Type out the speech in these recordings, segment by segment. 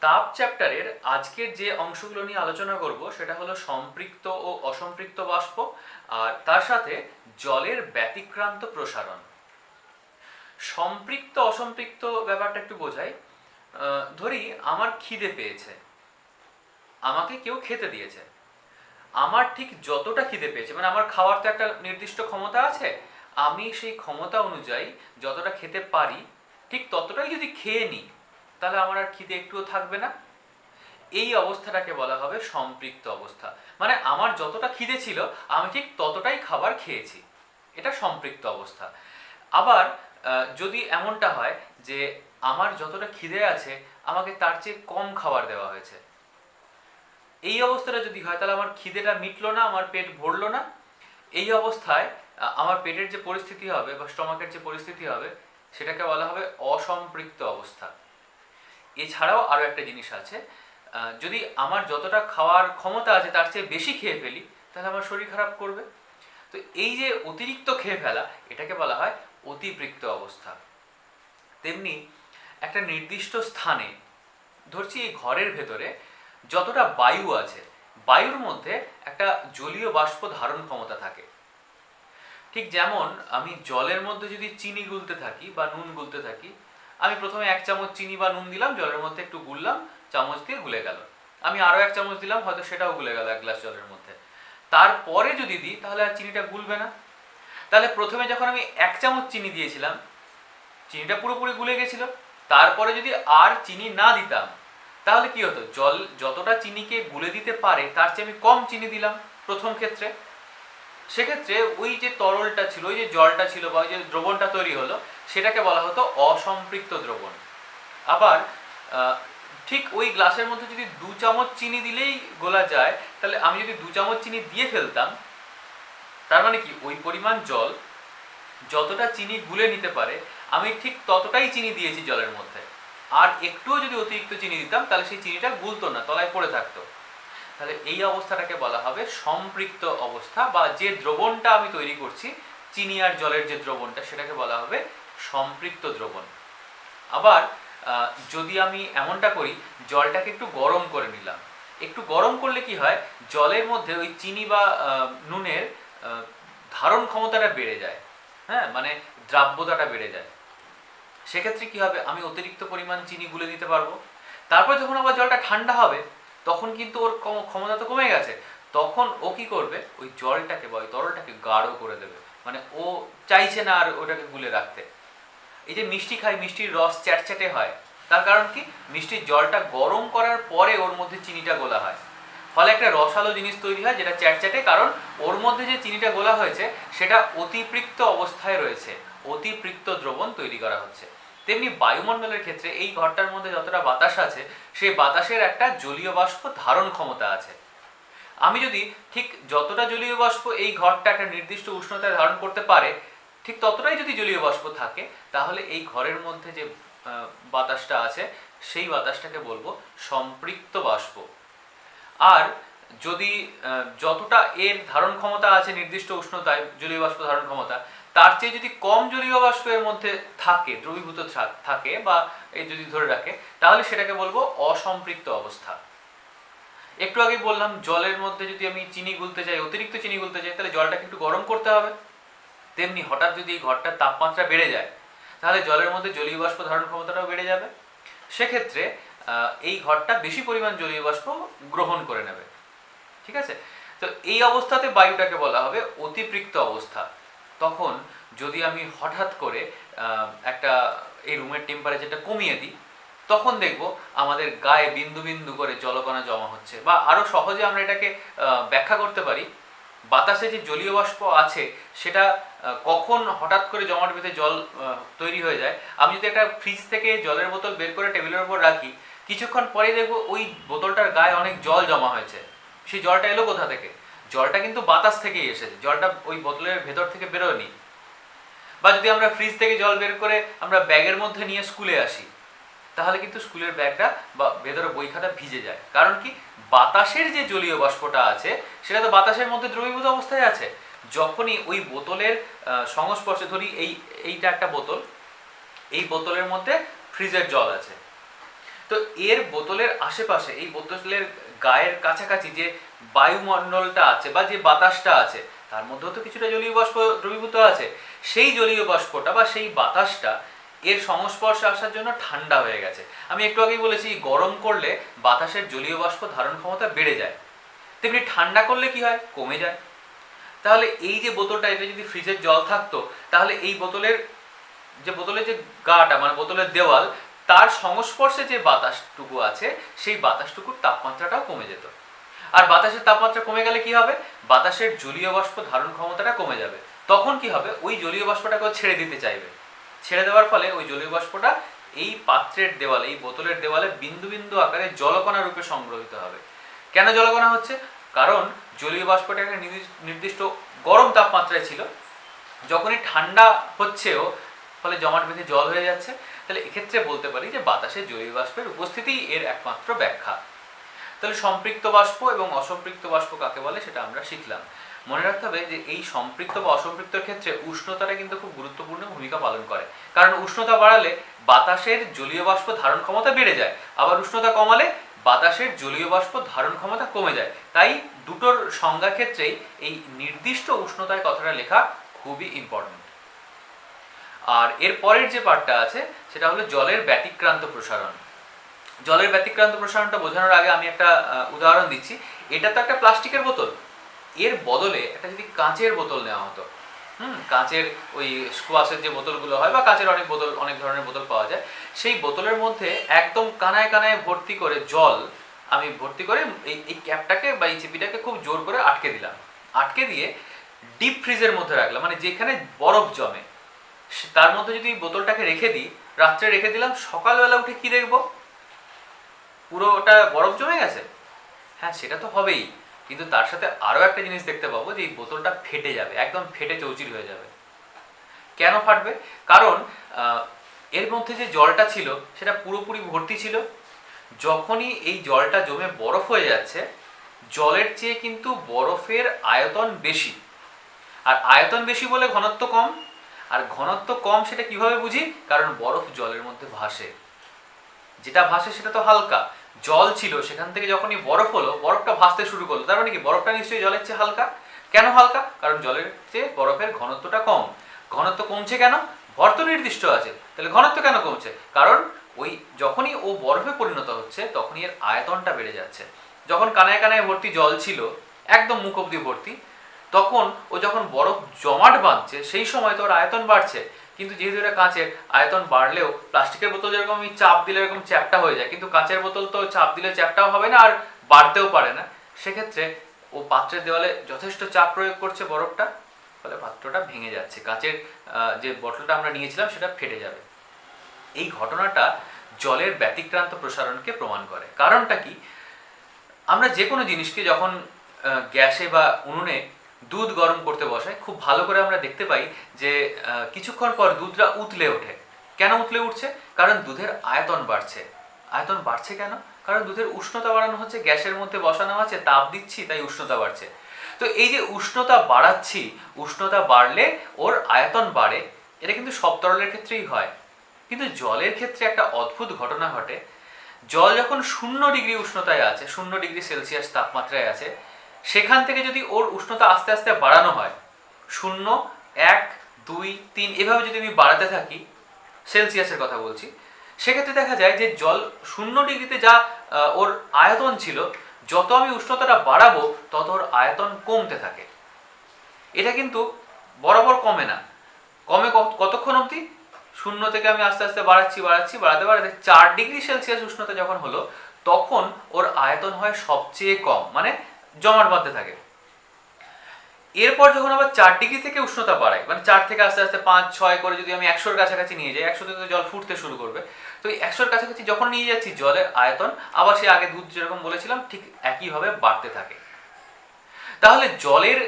তাপ চ্যাপ্টারের আজকের যে অংশগুলো নিয়ে আলোচনা করব সেটা হলো সম্পৃক্ত ও অসম্পৃক্ত বাষ্প, আর তার সাথে জলের ব্যতিক্রান্ত প্রসারণ। সম্পৃক্ত অসম্পৃক্ত ব্যাপারটা একটু বোঝাই। ধরি আমার খিদে পেয়েছে, আমাকে কেউ খেতে দিয়েছে। আমার ঠিক যতটা খিদে পেয়েছে, মানে আমার খাওয়ার তো একটা নির্দিষ্ট ক্ষমতা আছে, আমি সেই ক্ষমতা অনুযায়ী যতটা খেতে পারি ঠিক ততটাই যদি খেয়ে নিই, তাহলে আমার আর খিদে একটুও থাকবে না। এই অবস্থাটাকে বলা হবে সম্পৃক্ত অবস্থা। মানে আমার যতটা খিদে ছিল আমি ঠিক ততটাই খাবার খেয়েছি, এটা সম্পৃক্ত অবস্থা। আবার যদি এমনটা হয় যে আমার যতটা খিদে আছে আমাকে তার চেয়ে কম খাবার দেওয়া হয়েছে, এই অবস্থাটা যদি হয় তাহলে আমার খিদেটা মিটলো না, আমার পেট ভরলো না। এই অবস্থায় আমার পেটের যে পরিস্থিতি হবে বা স্টমাকের যে পরিস্থিতি হবে সেটাকে বলা হবে অসম্পৃক্ত অবস্থা। এছাড়াও আরও একটা জিনিস আছে, যদি আমার যতটা খাওয়ার ক্ষমতা আছে তার চেয়ে বেশি খেয়ে ফেলি তাহলে আমার শরীর খারাপ করবে। তো এই যে অতিরিক্ত খেয়ে ফেলা, এটাকে বলা হয় অতিপৃক্ত অবস্থা। তেমনি একটা নির্দিষ্ট স্থানে, ধরছি এই ঘরের ভেতরে যতটা বায়ু আছে, বায়ুর মধ্যে একটা জলীয় বাষ্প ধারণ ক্ষমতা থাকে। ঠিক যেমন আমি জলের মধ্যে যদি চিনি গুলতে থাকি বা নুন গুলতে থাকি, আমি প্রথমে 1 চামচ চিনি বা নুন দিলাম, জলের মধ্যে একটু গুললাম, চামচ দিয়ে গুলে গেল। আমি আরও 1 চামচ দিলাম, হয়তো সেটাও গুলে গেল 1 গ্লাস জলের মধ্যে। তারপরে যদি দিই তাহলে আর চিনিটা গুলবে না। তাহলে প্রথমে যখন আমি 1 চামচ চিনি দিয়েছিলাম, চিনিটা পুরোপুরি গুলে গেছিল। তারপরে যদি আর চিনি না দিতাম তাহলে কি হতো, জল যতটা চিনিকে গুলে দিতে পারে তার চেয়ে আমি কম চিনি দিলাম প্রথম ক্ষেত্রে। সেক্ষেত্রে ওই যে তরলটা ছিল, ওই যে জলটা ছিল বা ওই যে দ্রবণটা তৈরি হলো, সেটাকে বলা হতো অসম্পৃক্ত দ্রবণ। আবার ঠিক ওই গ্লাসের মধ্যে যদি 2 চামচ চিনি দিলেই গোলা যায়, তাহলে আমি যদি 2 চামচ চিনি দিয়ে ফেলতাম, তার মানে কি ওই পরিমাণ জল যতটা চিনি গুলে নিতে পারে আমি ঠিক ততটাই চিনি দিয়েছি জলের মধ্যে। আর একটুও যদি অতিরিক্ত চিনি দিতাম তাহলে সেই চিনিটা গুলতো না, তলায় পড়ে থাকতো। তাহলে এই অবস্থাটাকে বলা হবে সম্পৃক্ত অবস্থা, বা যে দ্রবণটা আমি তৈরি করছি চিনি আর জলের যে দ্রবণটা সেটাকে বলা হবে সম্পৃক্ত দ্রবণ। আবার যদি আমি এমনটা করি, জলটাকে একটু গরম করে নিলাম, একটু গরম করলে কি হয়, জলের মধ্যে ওই চিনি বা নুনের ধারণ ক্ষমতাটা বেড়ে যায়। হ্যাঁ, মানে দ্রাব্যতাটা বেড়ে যায়। সেক্ষেত্রে কি হবে, আমি অতিরিক্ত পরিমাণ চিনি গুলে দিতে পারবো। তারপর যখন আবার জলটা ঠান্ডা হবে তখন কিন্তু ওর ক্ষমতা তো কমে গেছে, তখন ও কি করবে, ওই জলটাকে বা ওই তরলটাকে গাঢ় করে দেবে। মানে ও চাইছে না আর ওটাকে গুলে রাখতে। এই যে মিষ্টি খাই, মিষ্টির রস চ্যাটচ্যাটে হয়, তার কারণ কি, মিষ্টির জলটা গরম করার পরে ওর মধ্যে চিনিটা গোলা হয়, ফলে একটা রসালো জিনিস তৈরি হয় যেটা চ্যাটচ্যাটে, কারণ ওর মধ্যে যে চিনিটা গোলা হয়েছে সেটা অতিপৃক্ত অবস্থায় রয়েছে, অতিপৃক্ত দ্রবণ তৈরি করা হচ্ছে। তেমনি বায়ুমণ্ডলের ক্ষেত্রে এই ঘরটার মধ্যে যতটা বাতাস আছে সেই বাতাসের একটা জলীয় বাষ্প ধারণ ক্ষমতা আছে। আমি যদি ঠিক যতটা জলীয় বাষ্প এই ঘরটা একটা নির্দিষ্ট উষ্ণতায় ধারণ করতে পারে ঠিক ততটাই যদি জলীয় বাষ্প থাকে, তাহলে এই ঘরের মধ্যে যে বাতাসটা আছে সেই বাতাসটাকে বলবো সম্পৃক্ত বাষ্প। আর যদি যতটা এর ধারণ ক্ষমতা আছে নির্দিষ্ট উষ্ণতায় জলীয় বাষ্প ধারণ ক্ষমতা, তার চেয়ে যদি কম জলীয় বাষ্প এর মধ্যে থাকে, দ্রবীভূত থাকে বা এই যদি ধরে রাখে, তাহলে সেটাকে বলবো অসম্পৃক্ত অবস্থা। একটু আগে বললাম জলের মধ্যে যদি আমি চিনি গুলতে চাই, অতিরিক্ত চিনি গুলতে চাই, তাহলে জলটাকে একটু গরম করতে হবে। তেমনি হঠাৎ যদি এই ঘরটার তাপমাত্রা বেড়ে যায় তাহলে জলের মধ্যে জলীয় বাষ্প ধারণ ক্ষমতাটাও বেড়ে যাবে। সেক্ষেত্রে এই ঘরটা বেশি পরিমাণ জলীয় বাষ্প গ্রহণ করে নেবে। ঠিক আছে, তো এই অবস্থাতে বায়ুটাকে বলা হবে অতিপৃক্ত অবস্থা। তখন যদি আমি হঠাৎ করে একটা এই রুমের টেম্পারেচারটা কমিয়ে দিই, তখন দেখব আমাদের গায়ে বিন্দু বিন্দু করে জলকণা জমা হচ্ছে। বা আরও সহজে আমরা এটাকে ব্যাখ্যা করতে পারি, বাতাসে যে জলীয় বাষ্প আছে সেটা কখন হঠাৎ করে জমাট বেঁধে জল তৈরি হয়ে যায়। আমি যদি একটা ফ্রিজ থেকে জলের বোতল বের করে টেবিলের উপর রাখি, কিছুক্ষণ পরে দেখবো ওই বোতলটার গায়ে অনেক জল জমা হয়েছে। সেই জলটা এলো কোথা থেকে, জলটা কিন্তু বাতাস থেকেই এসেছে, জলটা ওই বোতলের ভেতর থেকে বেরোয়নি। বা যদি আমরা ফ্রিজ থেকে জল বের করে আমরা ব্যাগের মধ্যে নিয়ে স্কুলে আসি, তাহলে কিন্তু স্কুলের ব্যাগটা বা ভেতরে বই খাতা ভিজে যায়। কারণ কি, বাতাসের যে জলীয় বাষ্পটা আছে সেটা তো বাতাসের মধ্যে দ্রবীভূত অবস্থায় আছে। যখনই ওই বোতলের সংস্পর্শে, ধরি এইটা একটা বোতল, এই বোতলের মধ্যে ফ্রিজের জল আছে, তো এর বোতলের আশেপাশে, এই বোতলের গায়ের কাছাকাছি যে বায়ুমণ্ডলটা আছে বা যে বাতাসটা আছে, তার মধ্যেও তো কিছুটা জলীয় বাষ্প দ্রবীভূত আছে। সেই জলীয় বাষ্পটা বা সেই বাতাসটা এর সংস্পর্শে আসার জন্য ঠান্ডা হয়ে গেছে। আমি একটু আগেই বলেছি গরম করলে বাতাসের জলীয় বাষ্প ধারণ ক্ষমতা বেড়ে যায়, তেমনি ঠান্ডা করলে কি হয়, কমে যায়। তাহলে এই যে বোতলটা, এটা যদি ফ্রিজের জল থাকতো, তাহলে এই বোতলের যে গাটা মানে বোতলের দেওয়াল, তার সংস্পর্শে যে বাতাসটুকু আছে সেই বাতাসটুকুর তাপমাত্রাটাও কমে যেত। আর বাতাসের তাপমাত্রা কমে গেলে কি হবে, বাতাসের জলীয় বাষ্প ধারণ ক্ষমতাটা কমে যাবে। তখন কি হবে, ওই জলীয় বাষ্পটাকেও ছেড়ে দিতে চাইবে। ছেড়ে দেওয়ার ফলে ওই জলীয় বাষ্পটা এই পাত্রের দেওয়ালে, এই বোতলের দেওয়ালে বিন্দু বিন্দু আকারে জলকণা রূপে সংগ্রহিত হবে। কেন জলকণা হচ্ছে, কারণ জলীয় বাষ্পটা একটা নির্দিষ্ট গরম তাপমাত্রায় ছিল, যখনই ঠান্ডা হচ্ছেও ফলে জমাট বেঁধে জল হয়ে যাচ্ছে। তাহলে এক্ষেত্রে বলতে পারি যে বাতাসে জলীয় বাষ্পের উপস্থিতিই এর একমাত্র ব্যাখ্যা। তাহলে সম্পৃক্ত বাষ্প এবং অসম্পৃক্ত বাষ্প কাকে বলে সেটা আমরা শিখলাম। মনে রাখতে হবে যে এই সম্পৃক্ত বা অসম্পৃক্তর ক্ষেত্রে উষ্ণতাটা কিন্তু খুব গুরুত্বপূর্ণ ভূমিকা পালন করে। কারণ উষ্ণতা বাড়ালে বাতাসের জলীয় বাষ্প ধারণ ক্ষমতা বেড়ে যায়, আবার উষ্ণতা কমালে বাতাসের জলীয় বাষ্প ধারণ ক্ষমতা কমে যায়। তাই দুটোর সংজ্ঞা ক্ষেত্রেই এই নির্দিষ্ট উষ্ণতায় কথাটা লেখা খুবই ইম্পর্টেন্ট। আর এর পরের যে পার্টটা আছে সেটা হলো জলের ব্যতিক্রান্ত প্রসারণ। জলের ব্যতিক্রান্ত প্রসারণটা বোঝানোর আগে আমি একটা উদাহরণ দিচ্ছি। এটা তো একটা প্লাস্টিকের বোতল, এর বদলে একটা যদি কাঁচের বোতল নেওয়া হতো, কাঁচের ওই স্কোয়াশের যে বোতলগুলো হয় বা কাঁচের অনেক ধরনের বোতল পাওয়া যায়, সেই বোতলের মধ্যে একদম কানায় কানায় ভর্তি করে জল আমি ভর্তি করে এই ক্যাপটাকে বা এই চিপিটাকে খুব জোর করে আটকে দিলাম। আটকে দিয়ে ডিপ ফ্রিজের মধ্যে রাখলাম, মানে যেখানে বরফ জমে তার মধ্যে যদি বোতলটাকে রেখে দিই, রাত্রে রেখে দিলাম, সকালবেলা উঠে কি দেখবো, পুরো ওটা বরফ জমে গেছে। হ্যাঁ, সেটা তো হবেই, কিন্তু তার সাথে আরও একটা জিনিস দেখতে পাবো যে এই বোতলটা ফেটে যাবে, একদম ফেটে চৌচির হয়ে যাবে। কেন ফাটবে, কারণ এর মধ্যে যে জলটা ছিল সেটা পুরোপুরি ভর্তি ছিল। যখনই এই জলটা জমে বরফ হয়ে যাচ্ছে, জলের চেয়ে কিন্তু বরফের আয়তন বেশি, আর আয়তন বেশি বলে ঘনত্ব কম। আর ঘনত্ব কম সেটা কিভাবে বুঝি, কারণ বরফ জলের মধ্যে ভাসে, যেটা ভাসে সেটা তো হালকা। জল ছিল, সেখান থেকে যখনই বরফ হলো, বরফটা ভাসতে শুরু করলো, তার মানে কি বরফটা নিশ্চয়ই জলের চেয়ে হালকা। কেন হালকা, কারণ জলের চেয়ে বরফের ঘনত্বটা কম। ঘনত্ব কমছে কেন, ভর তো নির্দিষ্ট আছে, তাহলে ঘনত্ব কেন কমছে, কারণ ওই যখনই ও বরফে পরিণত হচ্ছে তখনই এর আয়তনটা বেড়ে যাচ্ছে। যখন কানায় কানায় ভর্তি জল ছিল, একদম মুখ অব্দি ভর্তি, তখন ও যখন বরফ জমাট বাঁধছে সেই সময় তো ওর আয়তন বাড়ছে। কিন্তু যেহেতু এটা কাঁচের, আয়তন বাড়লেও প্লাস্টিকের বোতল যেরকম আমি চাপ দিলে এরকম চ্যাপটা হয়ে যায়, কিন্তু কাঁচের বোতল তো চাপ দিলে চ্যাপটাও হবে না আর বাড়তেও পারে না। সেক্ষেত্রে ও পাত্রের দেওয়ালে যথেষ্ট চাপ প্রয়োগ করছে বরফটা, ফলে পাত্রটা ভেঙে যাচ্ছে, কাঁচের যে বোতলটা আমরা নিয়েছিলাম সেটা ফেটে যাবে। এই ঘটনাটা জলের ব্যতিক্রান্ত প্রসারণকে প্রমাণ করে। কারণটা কি, আমরা যে কোনো জিনিসকে যখন গ্যাসে বা উনুনে দুধ গরম করতে বসাই, খুব ভালো করে আমরা দেখতে পাই যে কিছুক্ষণ পর দুধটা উতলে ওঠে। কেন উতলে উঠছে, কারণ দুধের আয়তন বাড়ছে। আয়তন বাড়ছে কেন, কারণ দুধের উষ্ণতা বাড়ানো হচ্ছে, গ্যাসের মধ্যে বসানো আছে, তাপ দিচ্ছি, তাই উষ্ণতা বাড়ছে। তো এই যে উষ্ণতা বাড়াচ্ছি, উষ্ণতা বাড়লে ওর আয়তন বাড়ে, এটা কিন্তু সব তরলের ক্ষেত্রেই হয়। কিন্তু জলের ক্ষেত্রে একটা অদ্ভুত ঘটনা ঘটে। জল যখন 0 ডিগ্রি উষ্ণতায় আছে, 0 ডিগ্রি সেলসিয়াস তাপমাত্রায় আছে, সেখান থেকে যদি ওর উষ্ণতা আস্তে আস্তে বাড়ানো হয়, 0, 1, 2, 3 এভাবে যদি আমি বাড়াতে থাকি, সেলসিয়াসের কথা বলছি, সেক্ষেত্রে দেখা যায় যে জল 0 ডিগ্রিতে যা ওর আয়তন ছিল, যত আমি উষ্ণতাটা বাড়াবো তত ওর আয়তন কমতে থাকে। এটা কিন্তু বরাবর কমে না, কমে কতক্ষণ অবধি, 0 থেকে আমি আস্তে আস্তে বাড়াতে 4 ডিগ্রি সেলসিয়াস উষ্ণতা যখন হলো, তখন ওর আয়তন হয় সবচেয়ে কম, মানে জমাট বাঁধতে থাকে। এরপর যখন আবার 4 ডিগ্রি থেকে উষ্ণতা বাড়ায়, মানে 4 থেকে আস্তে আস্তে 5, 6 করে যদি আমি 100-র কাছাকাছি নিয়ে যাই, 100তে তো জল ফুটতে শুরু করবে। তো এই 100-র কাছাকাছি যখন নিয়ে যাচ্ছি, জলের আয়তন আবার সে আগে দুধ যেরকম বলেছিলাম ঠিক একইভাবে বাড়তে থাকে। তাহলে জলের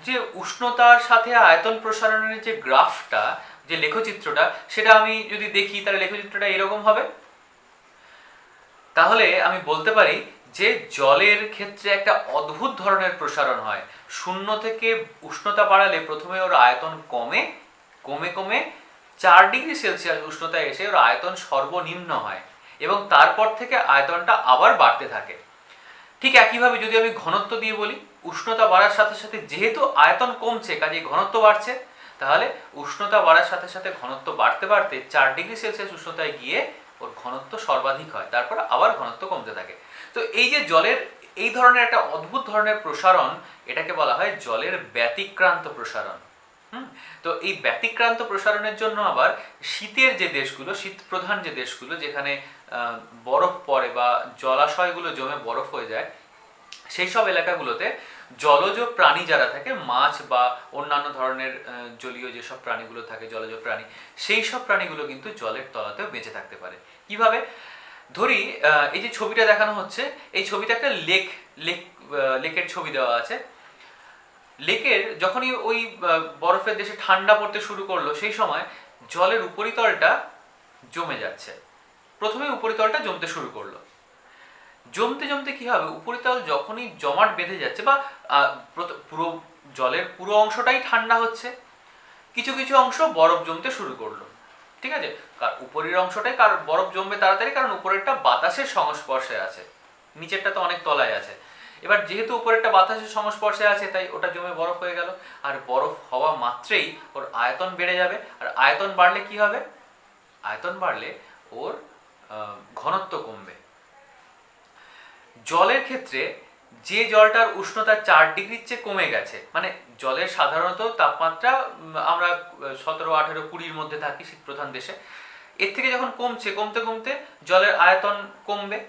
যে উষ্ণতার সাথে আয়তন প্রসারণের যে গ্রাফটা, যে লেখচিত্রটা, সেটা আমি যদি দেখি তাহলে লেখচিত্রটা এরকম হবে। তাহলে আমি বলতে পারি যে জলের ক্ষেত্রে একটা অদ্ভুত ধরনের প্রসারণ হয়। 0 থেকে উষ্ণতা বাড়ালে প্রথমে ওর আয়তন কমে 4 ডিগ্রি সেলসিয়াস উষ্ণতায় এসে ওর আয়তন সর্বনিম্ন হয়। এবং তারপর থেকে আয়তনটা আবার বাড়তে থাকে। ঠিক একইভাবে যদি আমি ঘনত্ব দিয়ে বলি, উষ্ণতা বাড়ার সাথে সাথে যেহেতু আয়তন কমছে কাজেই ঘনত্ব বাড়ছে, তাহলে উষ্ণতা বাড়ার সাথে সাথে ঘনত্ব বাড়তে বাড়তে 4 ডিগ্রি সেলসিয়াস উষ্ণতায় গিয়ে ওর ঘনত্ব সর্বাধিক হয়, তারপর আবার ঘনত্ব কমতে থাকে। তো এই যে জলের এই ধরনের একটা অদ্ভুত ধরনের প্রসারণ, এটাকে বলা হয় জলের ব্যতিক্রান্ত প্রসারণ। তো এই ব্যতিক্রান্ত প্রসারণের জন্য আবার শীতের যে দেশগুলো, শীত প্রধান যে দেশগুলো যেখানে বরফ পড়ে বা জলাশয়গুলো জমে বরফ হয়ে যায়, সেই সব এলাকাগুলোতে জলজ প্রাণী যারা থাকে, মাছ বা অন্যান্য ধরনের জলীয় যেসব প্রাণীগুলো থাকে, জলজ প্রাণী, সেই সব প্রাণীগুলো কিন্তু জলের তলাতেও বেঁচে থাকতে পারে। কিভাবে? ধরি এই যে ছবিটা দেখানো হচ্ছে, এই ছবিতে একটা লেকের ছবি দেওয়া আছে। লেকের যখনই ওই বরফের দেশে ঠান্ডা পড়তে শুরু করলো, সেই সময় জলের উপরিতলটা জমে যাচ্ছে। প্রথমে উপরিতলটা জমতে শুরু করলো, জমতে জমতে কি হবে, উপরিতল যখনই জমাট বেঁধে যাচ্ছে বা পুরো জলের পুরো অংশটাই ঠান্ডা হচ্ছে, কিছু কিছু অংশ বরফ জমতে শুরু করলো। ঠিক আছে, উপরের অংশটাই বরফ জমবে তাড়াতাড়ি, কারণ উপরেরটা বাতাসের সংস্পর্শে আছে, নিচেরটা তো অনেক তলায় আছে। এবার যেহেতু উপরেরটা বাতাসের সংস্পর্শে আছে, তাই ওটা জমে বরফ হয়ে গেল। আর বরফ হওয়া মাত্রেই ওর আয়তন বেড়ে যাবে, আর আয়তন বাড়লে কি হবে, আয়তন বাড়লে ওর ঘনত্ব কমবে। জলের ক্ষেত্রে যে জলটার উষ্ণতা 4 ডিগ্রির চেয়ে কমে গেছে, মানে জলের সাধারণত তাপমাত্রা আমরা 17, 18, 20-র মধ্যে থাকি শীত প্রধান দেশে, এর থেকে যখন কমছে, কমতে কমতে জলের আয়তন কমবে,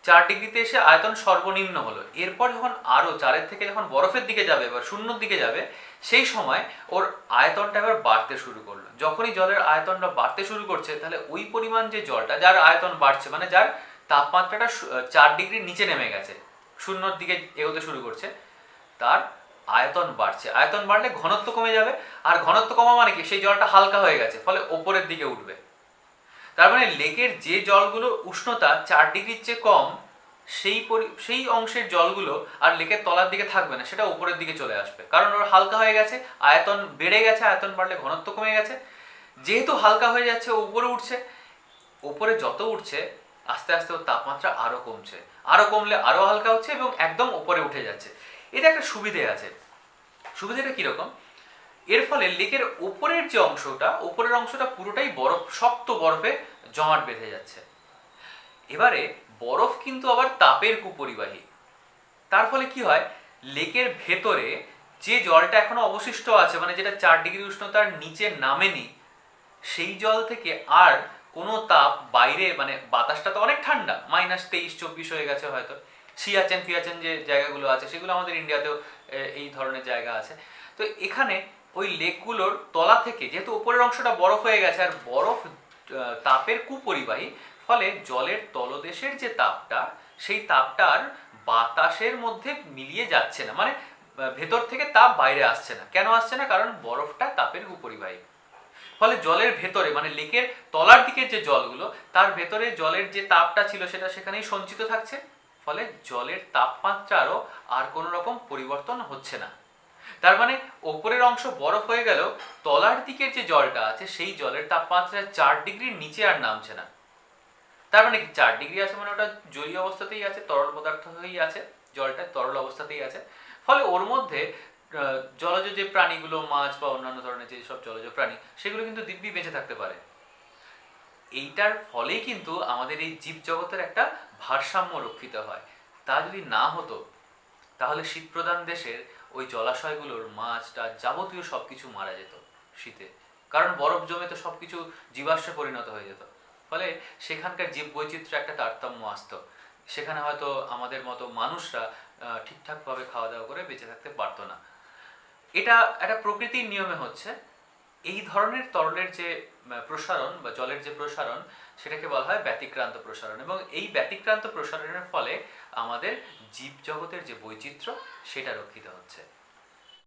4 ডিগ্রিতে এসে আয়তন সর্বনিম্ন হলো। এরপর যখন আরো 4-এর থেকে যখন বরফের দিকে যাবে বা শূন্যর দিকে যাবে, সেই সময় ওর আয়তনটা এবার বাড়তে শুরু করলো। যখনই জলের আয়তনটা বাড়তে শুরু করছে, তাহলে ওই পরিমাণ যে জলটা, যার আয়তন বাড়ছে, মানে যার তাপমাত্রাটা 4 ডিগ্রির নিচে নেমে গেছে, শূন্যর দিকে এগোতে শুরু করছে, তার আয়তন বাড়ছে। আয়তন বাড়লে ঘনত্ব কমে যাবে, আর ঘনত্ব কমা মানে কি, সেই জলটা হালকা হয়ে গেছে, ফলে ওপরের দিকে উঠবে। তার মানে লেকের যে জলগুলো উষ্ণতা 4 ডিগ্রির চেয়ে কম, সেই অংশের জলগুলো আর লেকের তলার দিকে থাকবে না, সেটা উপরের দিকে চলে আসবে, কারণ ওরা হালকা হয়ে গেছে, আয়তন বেড়ে গেছে, আয়তন বাড়লে ঘনত্ব কমে গেছে। যেহেতু হালকা হয়ে যাচ্ছে, ও উপরে উঠছে, উপরে যত উঠছে আস্তে আস্তে ওর তাপমাত্রা আরো কমছে, আরো কমলে আরো হালকা হচ্ছে এবং একদম উপরে উঠে যাচ্ছে। এটা একটা সুবিধে আছে। সুবিধাটা কিরকম, এর ফলে লেকের উপরের যে অংশটা, উপরের অংশটা পুরোটাই বরফ, শক্ত বরফে জমাট বেঁধে যাচ্ছে। এবারে বরফ কিন্তু আবার তাপের কুপরিবাহী। তার ফলে কি হয়, লেকের ভেতরে যে জলটা এখনো অবশিষ্ট আছে, মানে যেটা 4 ডিগ্রি উষ্ণতার নিচে নামেনি, সেই জল থেকে আর কোনো তাপ বাইরে, মানে বাতাসটা তো অনেক ঠান্ডা, -23-24 হয়ে গেছে হয়তো, সিয়াচেন যে জায়গাগুলো আছে, সেগুলো আমাদের ইন্ডিয়াতেও এই ধরনের জায়গা আছে। তো এখানে ওই লেকগুলোর তলা থেকে, যেহেতু উপরের অংশটা বরফ হয়ে গেছে, আর বরফ তাপের কুপরিবাহী, ফলে জলের তলদেশের যে তাপটা, সেই তাপটা আর বাতাসের মধ্যে মিলিয়ে যাচ্ছে না, মানে ভেতর থেকে তাপ বাইরে আসছে না। কেন আসছে না? কারণ বরফটা তাপের কুপরিবাহী। ফলে জলের ভেতরে, মানে লেকের তলার দিকের যে জলগুলো, তার ভেতরে জলের যে তাপটা ছিল সেটা সেখানেই সঞ্চিত থাকছে, ফলে জলের তাপমাত্রারও আর কোনো রকম পরিবর্তন হচ্ছে না। তার মানে ওপরের অংশ বরফ হয়ে গেল, তলার দিকের যে জলটা আছে, সেই জলের তাপমাত্রা 4 ডিগ্রির নিচে আর নামছে না। তার মানে কি, 4 ডিগ্রি আছে মানে ওটা জলীয় অবস্থাতেই আছে, তরল পদার্থ হয়েই আছে, জলটা তরল অবস্থাতেই আছে। ফলে ওর মধ্যে জলজ যে প্রাণীগুলো, মাছ বা অন্যান্য ধরনের যে সব জলজ প্রাণী, সেগুলো কিন্তু দিব্যি বেঁচে থাকতে পারে। এইটার ফলেই কিন্তু আমাদের এই জীবজগতের একটা ভারসাম্য রক্ষিত হয়। তা যদি না হতো, তাহলে শীতপ্রধান দেশের ওই জলাশয়গুলোর মাছটা যাবতীয় সবকিছু মারা যেত শীতে, কারণ বরফ জমে তো সবকিছু জীবাশ্মে পরিণত হয়ে যেত। ফলে সেখানকার জীব বৈচিত্র্য একটা তারতম্য আসতো, সেখানে হয়তো আমাদের মতো মানুষরা ঠিকঠাকভাবে খাওয়া দাওয়া করে বেঁচে থাকতে পারতো না। এটা একটা প্রকৃতির নিয়মে হচ্ছে। এই ধরনের তরলের যে প্রসারণ বা জলের যে প্রসারণ, সেটাকে বলা হয় ব্যতিক্রান্ত প্রসারণ, এবং এই ব্যতিক্রান্ত প্রসারণের ফলে আমাদের জীবজগতের যে বৈচিত্র্য, সেটা রক্ষিত হচ্ছে।